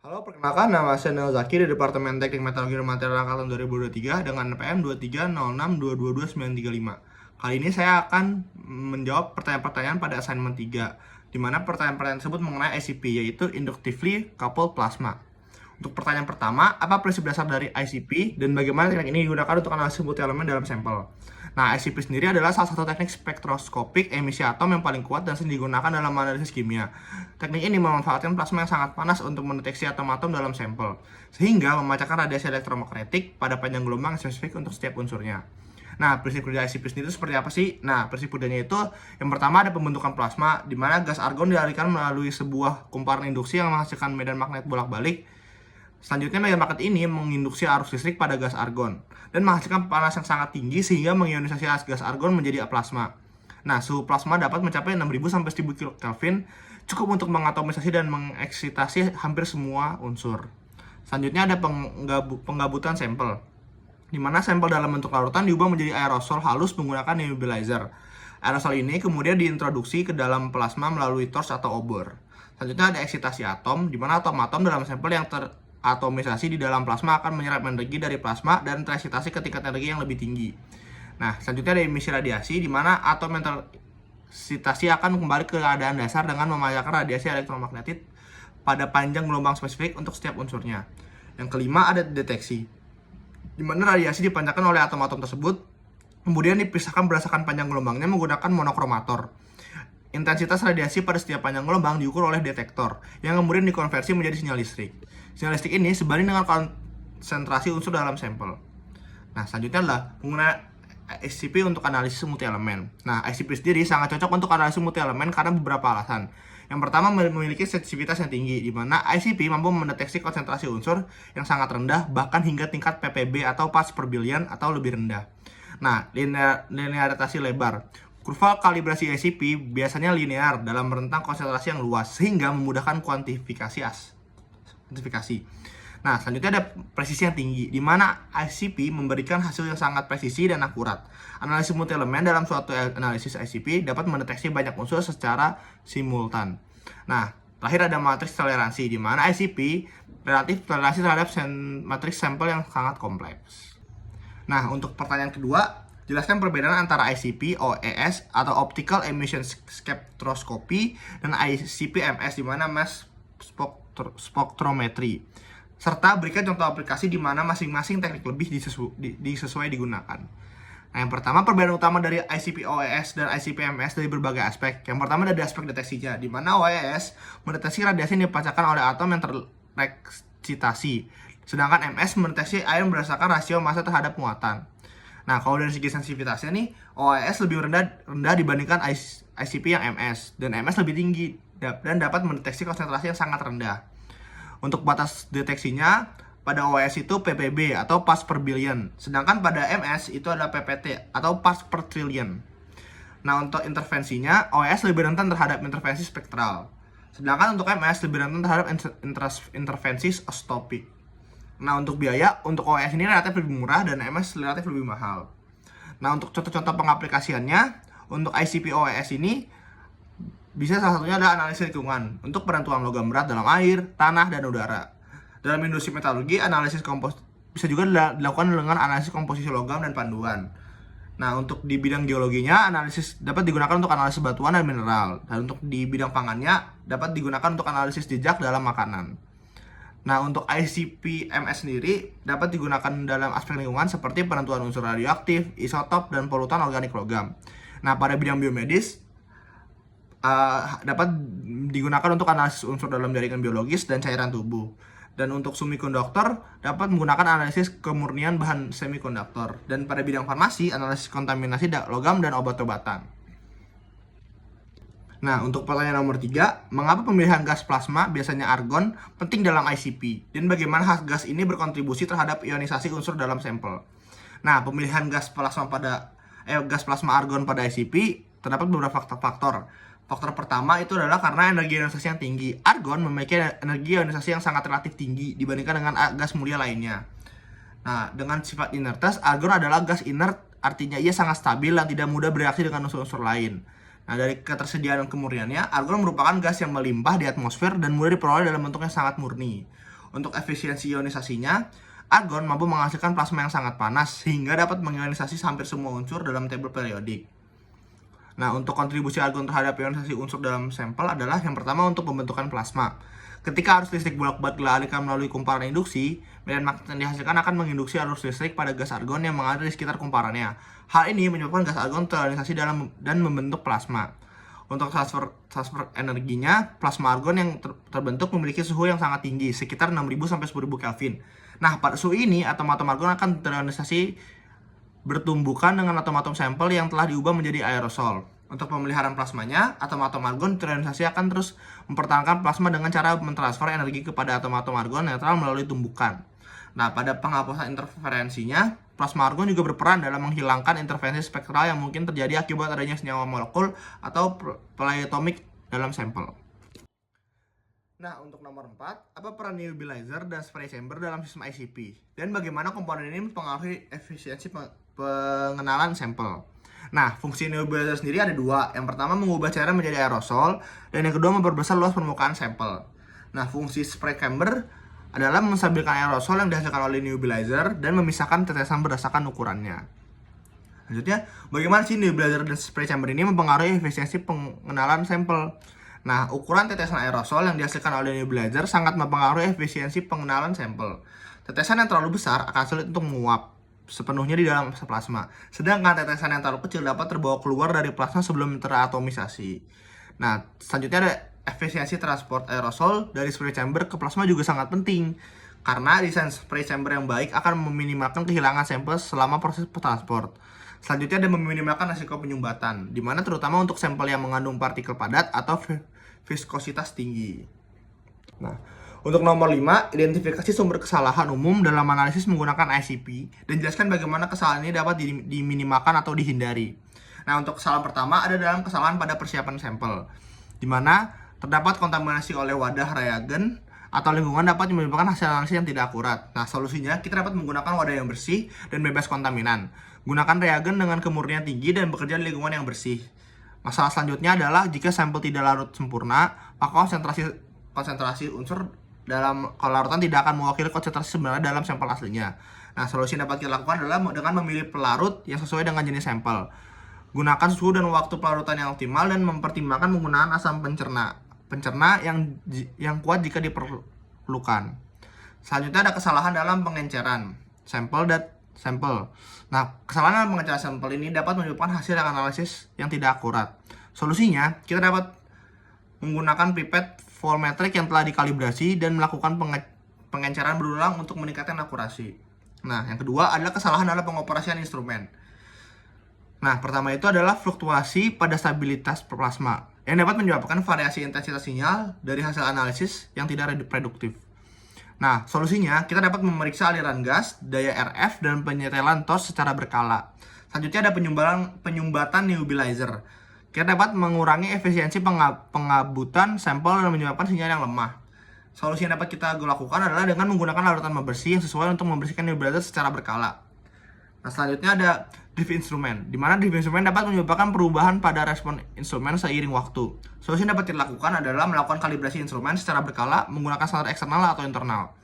Halo, perkenalkan nama saya Nel Zaki dari Departemen Teknik Metalurgi dan Material Angkatan 2023 dengan NPM 2306222935. Kali ini saya akan menjawab pertanyaan-pertanyaan pada assignment 3, di mana pertanyaan-pertanyaan tersebut mengenai ICP, yaitu Inductively Coupled Plasma. Untuk pertanyaan pertama, apa prinsip dasar dari ICP dan bagaimana teknik ini digunakan untuk analisis multi elemen dalam sampel? Nah, ICP sendiri adalah salah satu teknik spektroskopik emisi atom yang paling kuat dan sering digunakan dalam analisis kimia. Teknik ini memanfaatkan plasma yang sangat panas untuk mendeteksi atom-atom dalam sampel, sehingga memancarkan radiasi elektromagnetik pada panjang gelombang spesifik untuk setiap unsurnya. Nah, prinsip kerja ICP sendiri itu seperti apa sih? Nah, prinsip kerjanya itu yang pertama ada pembentukan plasma, di mana gas argon dialirkan melalui sebuah kumparan induksi yang menghasilkan medan magnet bolak-balik. Selanjutnya, medan magnet ini menginduksi arus listrik pada gas argon dan menghasilkan panas yang sangat tinggi sehingga mengionisasi gas argon menjadi plasma. Nah, suhu plasma dapat mencapai 6000 sampai 1000 Kelvin, cukup untuk mengatomisasi dan mengeksitasi hampir semua unsur. Selanjutnya ada penggabutan sampel, di mana sampel dalam bentuk larutan diubah menjadi aerosol halus menggunakan nebulizer. Aerosol ini kemudian diintroduksi ke dalam plasma melalui torch atau obor. Selanjutnya ada eksitasi atom, di mana atom-atom dalam sampel yang teratomisasi di dalam plasma akan menyerap energi dari plasma dan tereksitasi ke tingkat energi yang lebih tinggi. Nah, selanjutnya ada emisi radiasi, di mana atom yang tereksitasi akan kembali ke keadaan dasar dengan memancarkan radiasi elektromagnetik pada panjang gelombang spesifik untuk setiap unsurnya. Yang kelima ada deteksi, di mana radiasi dipancarkan oleh atom-atom tersebut, kemudian dipisahkan berdasarkan panjang gelombangnya menggunakan monokromator. Intensitas radiasi pada setiap panjang gelombang diukur oleh detektor, yang kemudian dikonversi menjadi sinyal listrik. Sinyal listrik ini sebanding dengan konsentrasi unsur dalam sampel. Nah, selanjutnya adalah penggunaan ICP untuk analisis multi elemen. Nah, ICP sendiri sangat cocok untuk analisis multi elemen karena beberapa alasan. Yang pertama, memiliki sensitivitas yang tinggi, di mana ICP mampu mendeteksi konsentrasi unsur yang sangat rendah, bahkan hingga tingkat ppb atau parts per billion atau lebih rendah. Nah, linearitas lebar. Kurva kalibrasi ICP biasanya linear dalam rentang konsentrasi yang luas, sehingga memudahkan kuantifikasi. Nah, selanjutnya ada presisi yang tinggi, di mana ICP memberikan hasil yang sangat presisi dan akurat. Analisis multi elemen dalam suatu analisis ICP dapat mendeteksi banyak unsur secara simultan. Nah, terakhir ada matriks toleransi, di mana ICP relatif toleransi terhadap matriks sampel yang sangat kompleks. Nah, untuk pertanyaan kedua, jelaskan perbedaan antara ICP OES atau Optical Emission Spectroscopy dan ICP MS, di mana mass spectrometry, serta berikan contoh aplikasi di mana masing-masing teknik lebih disesuai digunakan. Nah, yang pertama, perbedaan utama dari ICP OES dan ICP MS dari berbagai aspek. Yang pertama dari aspek deteksinya, di mana OES mendeteksi radiasi yang dipancarkan oleh atom yang tereksitasi, sedangkan MS mendeteksi ion berdasarkan rasio massa terhadap muatan. Nah, kalau dari segi sensitivitasnya nih, OES lebih rendah dibandingkan ICP yang MS, dan MS lebih tinggi dan dapat mendeteksi konsentrasi yang sangat rendah. Untuk batas deteksinya, pada OES itu ppb atau parts per billion, sedangkan pada MS itu ada ppt atau parts per trillion. Nah, untuk intervensinya, OES lebih rentan terhadap intervensi spektral, sedangkan untuk MS lebih rentan terhadap intervensi stopik. Nah, untuk biaya, untuk OES ini relatif lebih murah dan MS relatif lebih mahal. Nah, untuk contoh-contoh pengaplikasiannya, untuk ICP OES ini bisa salah satunya adalah analisis lingkungan untuk penentuan logam berat dalam air, tanah, dan udara. Dalam industri metalurgi, analisis bisa juga dilakukan dengan analisis komposisi logam dan panduan. Nah, untuk di bidang geologinya, analisis dapat digunakan untuk analisis batuan dan mineral. Dan untuk di bidang pangannya, dapat digunakan untuk analisis jejak dalam makanan. Nah, untuk ICP MS sendiri dapat digunakan dalam aspek lingkungan seperti penentuan unsur radioaktif, isotop, dan polutan organik logam. Nah, pada bidang biomedis dapat digunakan untuk analisis unsur dalam jaringan biologis dan cairan tubuh. Dan untuk semikonduktor dapat menggunakan analisis kemurnian bahan semikonduktor. Dan pada bidang farmasi, analisis kontaminasi logam dan obat-obatan. Nah, untuk pertanyaan nomor 3, mengapa pemilihan gas plasma, biasanya argon, penting dalam ICP? Dan bagaimana gas ini berkontribusi terhadap ionisasi unsur dalam sampel? Nah, pemilihan gas plasma argon pada ICP terdapat beberapa faktor. Faktor pertama itu adalah karena energi ionisasi yang tinggi. Argon memiliki energi ionisasi yang sangat relatif tinggi dibandingkan dengan gas mulia lainnya. Nah, dengan sifat inertas, argon adalah gas inert, artinya ia sangat stabil dan tidak mudah bereaksi dengan unsur-unsur lain. Nah, dari ketersediaan kemurniannya, argon merupakan gas yang melimpah di atmosfer dan mudah diperoleh dalam bentuk yang sangat murni. Untuk efisiensi ionisasinya, argon mampu menghasilkan plasma yang sangat panas sehingga dapat mengionisasi hampir semua unsur dalam tabel periodik. Nah, untuk kontribusi argon terhadap ionisasi unsur dalam sampel adalah yang pertama untuk pembentukan plasma. Ketika arus listrik bolak-balik dialihkan melalui kumparan induksi, medan magnet yang dihasilkan akan menginduksi arus listrik pada gas argon yang mengalir di sekitar kumparannya. Hal ini menyebabkan gas argon terionisasi dan membentuk plasma. Untuk transfer energinya, plasma argon yang terbentuk memiliki suhu yang sangat tinggi, sekitar 6000 sampai 10000 Kelvin. Nah, pada suhu ini, atom-atom argon akan terionisasi bertumbukan dengan atom-atom sampel yang telah diubah menjadi aerosol. Untuk pemeliharaan plasmanya, atom-atom argon terionisasi akan terus mempertahankan plasma dengan cara mentransfer energi kepada atom-atom argon netral melalui tumbukan. Nah, pada penghapusan interferensinya, plasma argon juga berperan dalam menghilangkan interferensi spektral yang mungkin terjadi akibat adanya senyawa molekul atau pleitomik dalam sampel. Nah, untuk nomor 4, apa peran nebulizer dan spray chamber dalam sistem ICP? Dan bagaimana komponen ini mempengaruhi efisiensi pengenalan sampel? Nah, fungsi nebulizer sendiri ada dua. Yang pertama mengubah cairan menjadi aerosol, dan yang kedua memperbesar luas permukaan sampel. Nah, fungsi spray chamber adalah menstabilkan aerosol yang dihasilkan oleh nebulizer dan memisahkan tetesan berdasarkan ukurannya. Selanjutnya, bagaimana sih nebulizer dan spray chamber ini mempengaruhi efisiensi pengenalan sampel? Nah, ukuran tetesan aerosol yang dihasilkan oleh nebulizer sangat mempengaruhi efisiensi pengenalan sampel. Tetesan yang terlalu besar akan sulit untuk menguap sepenuhnya di dalam plasma, sedangkan tetesan yang terlalu kecil dapat terbawa keluar dari plasma sebelum teratomisasi. Nah, selanjutnya ada efisiensi transport aerosol dari spray chamber ke plasma juga sangat penting, karena desain spray chamber yang baik akan meminimalkan kehilangan sampel selama proses transport. Selanjutnya ada meminimalkan risiko penyumbatan, di mana terutama untuk sampel yang mengandung partikel padat atau viskositas tinggi. Nah, untuk nomor 5, identifikasi sumber kesalahan umum dalam analisis menggunakan ICP dan jelaskan bagaimana kesalahan ini dapat diminimalkan atau dihindari. Nah, untuk kesalahan pertama ada dalam kesalahan pada persiapan sampel, di mana terdapat kontaminasi oleh wadah reagen atau lingkungan dapat menyebabkan hasil analisis yang tidak akurat. Nah, solusinya kita dapat menggunakan wadah yang bersih dan bebas kontaminan. Gunakan reagen dengan kemurnian tinggi dan bekerja di lingkungan yang bersih. Masalah selanjutnya adalah jika sampel tidak larut sempurna, maka konsentrasi unsur dalam larutan tidak akan mewakili konsentrasi sebenarnya dalam sampel aslinya. Nah, solusi yang dapat kita lakukan adalah dengan memilih pelarut yang sesuai dengan jenis sampel. Gunakan suhu dan waktu pelarutan yang optimal dan mempertimbangkan penggunaan asam pencerna yang kuat jika diperlukan. Selanjutnya ada kesalahan dalam pengenceran sampel. Nah, kesalahan dalam pengenceran sampel ini dapat menyebabkan hasil analisis yang tidak akurat. Solusinya, kita dapat menggunakan pipet volmetric yang telah dikalibrasi dan melakukan pengenceran berulang untuk meningkatkan akurasi. Nah, yang kedua adalah kesalahan dalam pengoperasian instrumen. Nah, pertama itu adalah fluktuasi pada stabilitas plasma yang dapat menyebabkan variasi intensitas sinyal dari hasil analisis yang tidak prediktif. Nah, solusinya kita dapat memeriksa aliran gas, daya RF, dan penyetelan tos secara berkala. Selanjutnya ada penyumbatan nebulizer. Kita dapat mengurangi efisiensi pengabutan sampel dan menyebabkan sinyal yang lemah. Solusi yang dapat kita lakukan adalah dengan menggunakan larutan pembersih yang sesuai untuk membersihkan nebulizer secara berkala. Nah, selanjutnya ada drift instrumen, di mana drift instrumen dapat menyebabkan perubahan pada respon instrumen seiring waktu. Solusi yang dapat dilakukan adalah melakukan kalibrasi instrumen secara berkala menggunakan standar eksternal atau internal.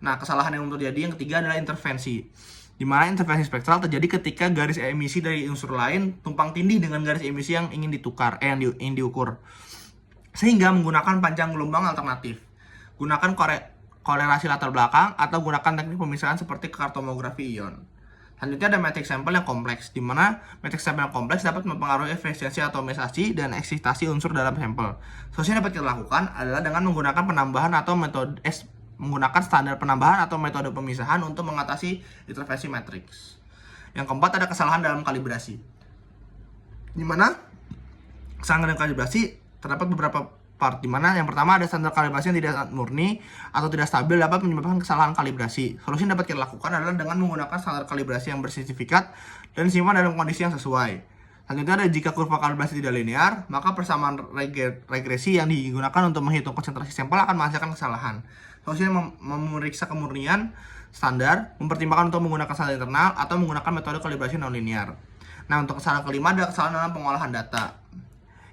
Nah, kesalahan yang terjadi yang ketiga adalah intervensi, di mana intervensi spektral terjadi ketika garis emisi dari unsur lain tumpang tindih dengan garis emisi yang ingin ingin diukur, sehingga menggunakan panjang gelombang alternatif. Gunakan kolerasi latar belakang atau gunakan teknik pemisahan seperti kartomografi ion. Selanjutnya ada matrix sampel yang kompleks, di mana matrix sampel yang kompleks dapat mempengaruhi efisiensi atomisasi dan eksitasi unsur dalam sampel. Solusi yang dapat kita lakukan adalah dengan menggunakan penambahan atau menggunakan standar penambahan atau metode pemisahan untuk mengatasi intervensi matrix. Yang keempat ada kesalahan dalam kalibrasi, di mana kesalahan dalam kalibrasi terdapat beberapa part, di mana yang pertama ada standar kalibrasi yang tidak murni atau tidak stabil dapat menyebabkan kesalahan kalibrasi. Solusi yang dapat kita lakukan adalah dengan menggunakan standar kalibrasi yang bersertifikat dan simpan dalam kondisi yang sesuai. Selanjutnya ada jika kurva kalibrasi tidak linear, maka persamaan regresi yang digunakan untuk menghitung konsentrasi sampel akan menghasilkan kesalahan. Solusi memeriksa kemurnian standar, mempertimbangkan untuk menggunakan standar internal atau menggunakan metode kalibrasi non-linear. Nah, untuk kesalahan kelima ada kesalahan dalam pengolahan data,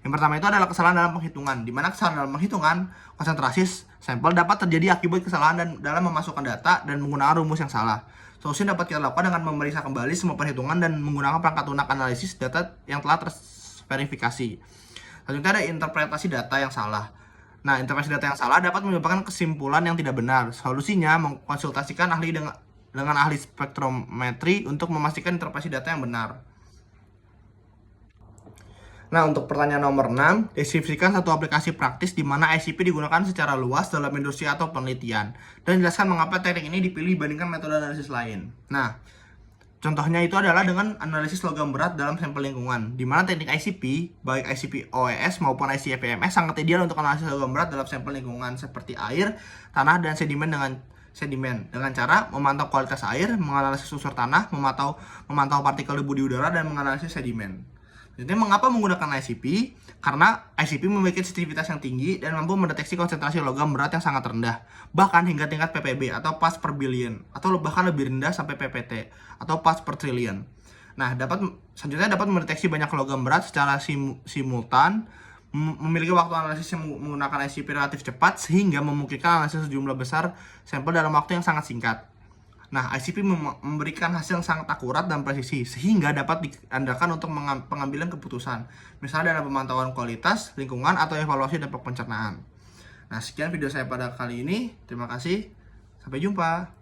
Yang pertama itu adalah kesalahan dalam penghitungan, di mana kesalahan dalam penghitungan konsentrasi sampel dapat terjadi akibat kesalahan dan dalam memasukkan data dan menggunakan rumus yang salah. Solusi dapat kita lakukan dengan memeriksa kembali semua perhitungan dan menggunakan perangkat lunak analisis data yang telah terverifikasi. Selanjutnya ada interpretasi data yang salah. Nah, interpretasi data yang salah dapat menyebabkan kesimpulan yang tidak benar. Solusinya mengkonsultasikan ahli dengan ahli spektrometri untuk memastikan interpretasi data yang benar. Nah, untuk pertanyaan nomor 6, deskripsikan satu aplikasi praktis di mana ICP digunakan secara luas dalam industri atau penelitian, dan jelaskan mengapa teknik ini dipilih dibandingkan metode analisis lain. Nah, contohnya itu adalah dengan analisis logam berat dalam sampel lingkungan, di mana teknik ICP, baik ICP OES maupun ICP-MS sangat ideal untuk analisis logam berat dalam sampel lingkungan seperti air, tanah, dan sedimen dengan cara memantau kualitas air, menganalisis unsur tanah, memantau partikel debu di udara, dan menganalisis sedimen. Jadi mengapa menggunakan ICP? Karena ICP memiliki sensitivitas yang tinggi dan mampu mendeteksi konsentrasi logam berat yang sangat rendah, bahkan hingga tingkat ppb atau parts per billion, atau bahkan lebih rendah sampai ppt atau parts per trillion. Nah, selanjutnya dapat mendeteksi banyak logam berat secara simultan, memiliki waktu analisis yang menggunakan ICP relatif cepat sehingga memungkinkan analisis sejumlah besar sampel dalam waktu yang sangat singkat. Nah, ICP memberikan hasil yang sangat akurat dan presisi, sehingga dapat diandalkan untuk pengambilan keputusan, misalnya dalam pemantauan kualitas, lingkungan, atau evaluasi dampak pencernaan. Nah, sekian video saya pada kali ini. Terima kasih. Sampai jumpa.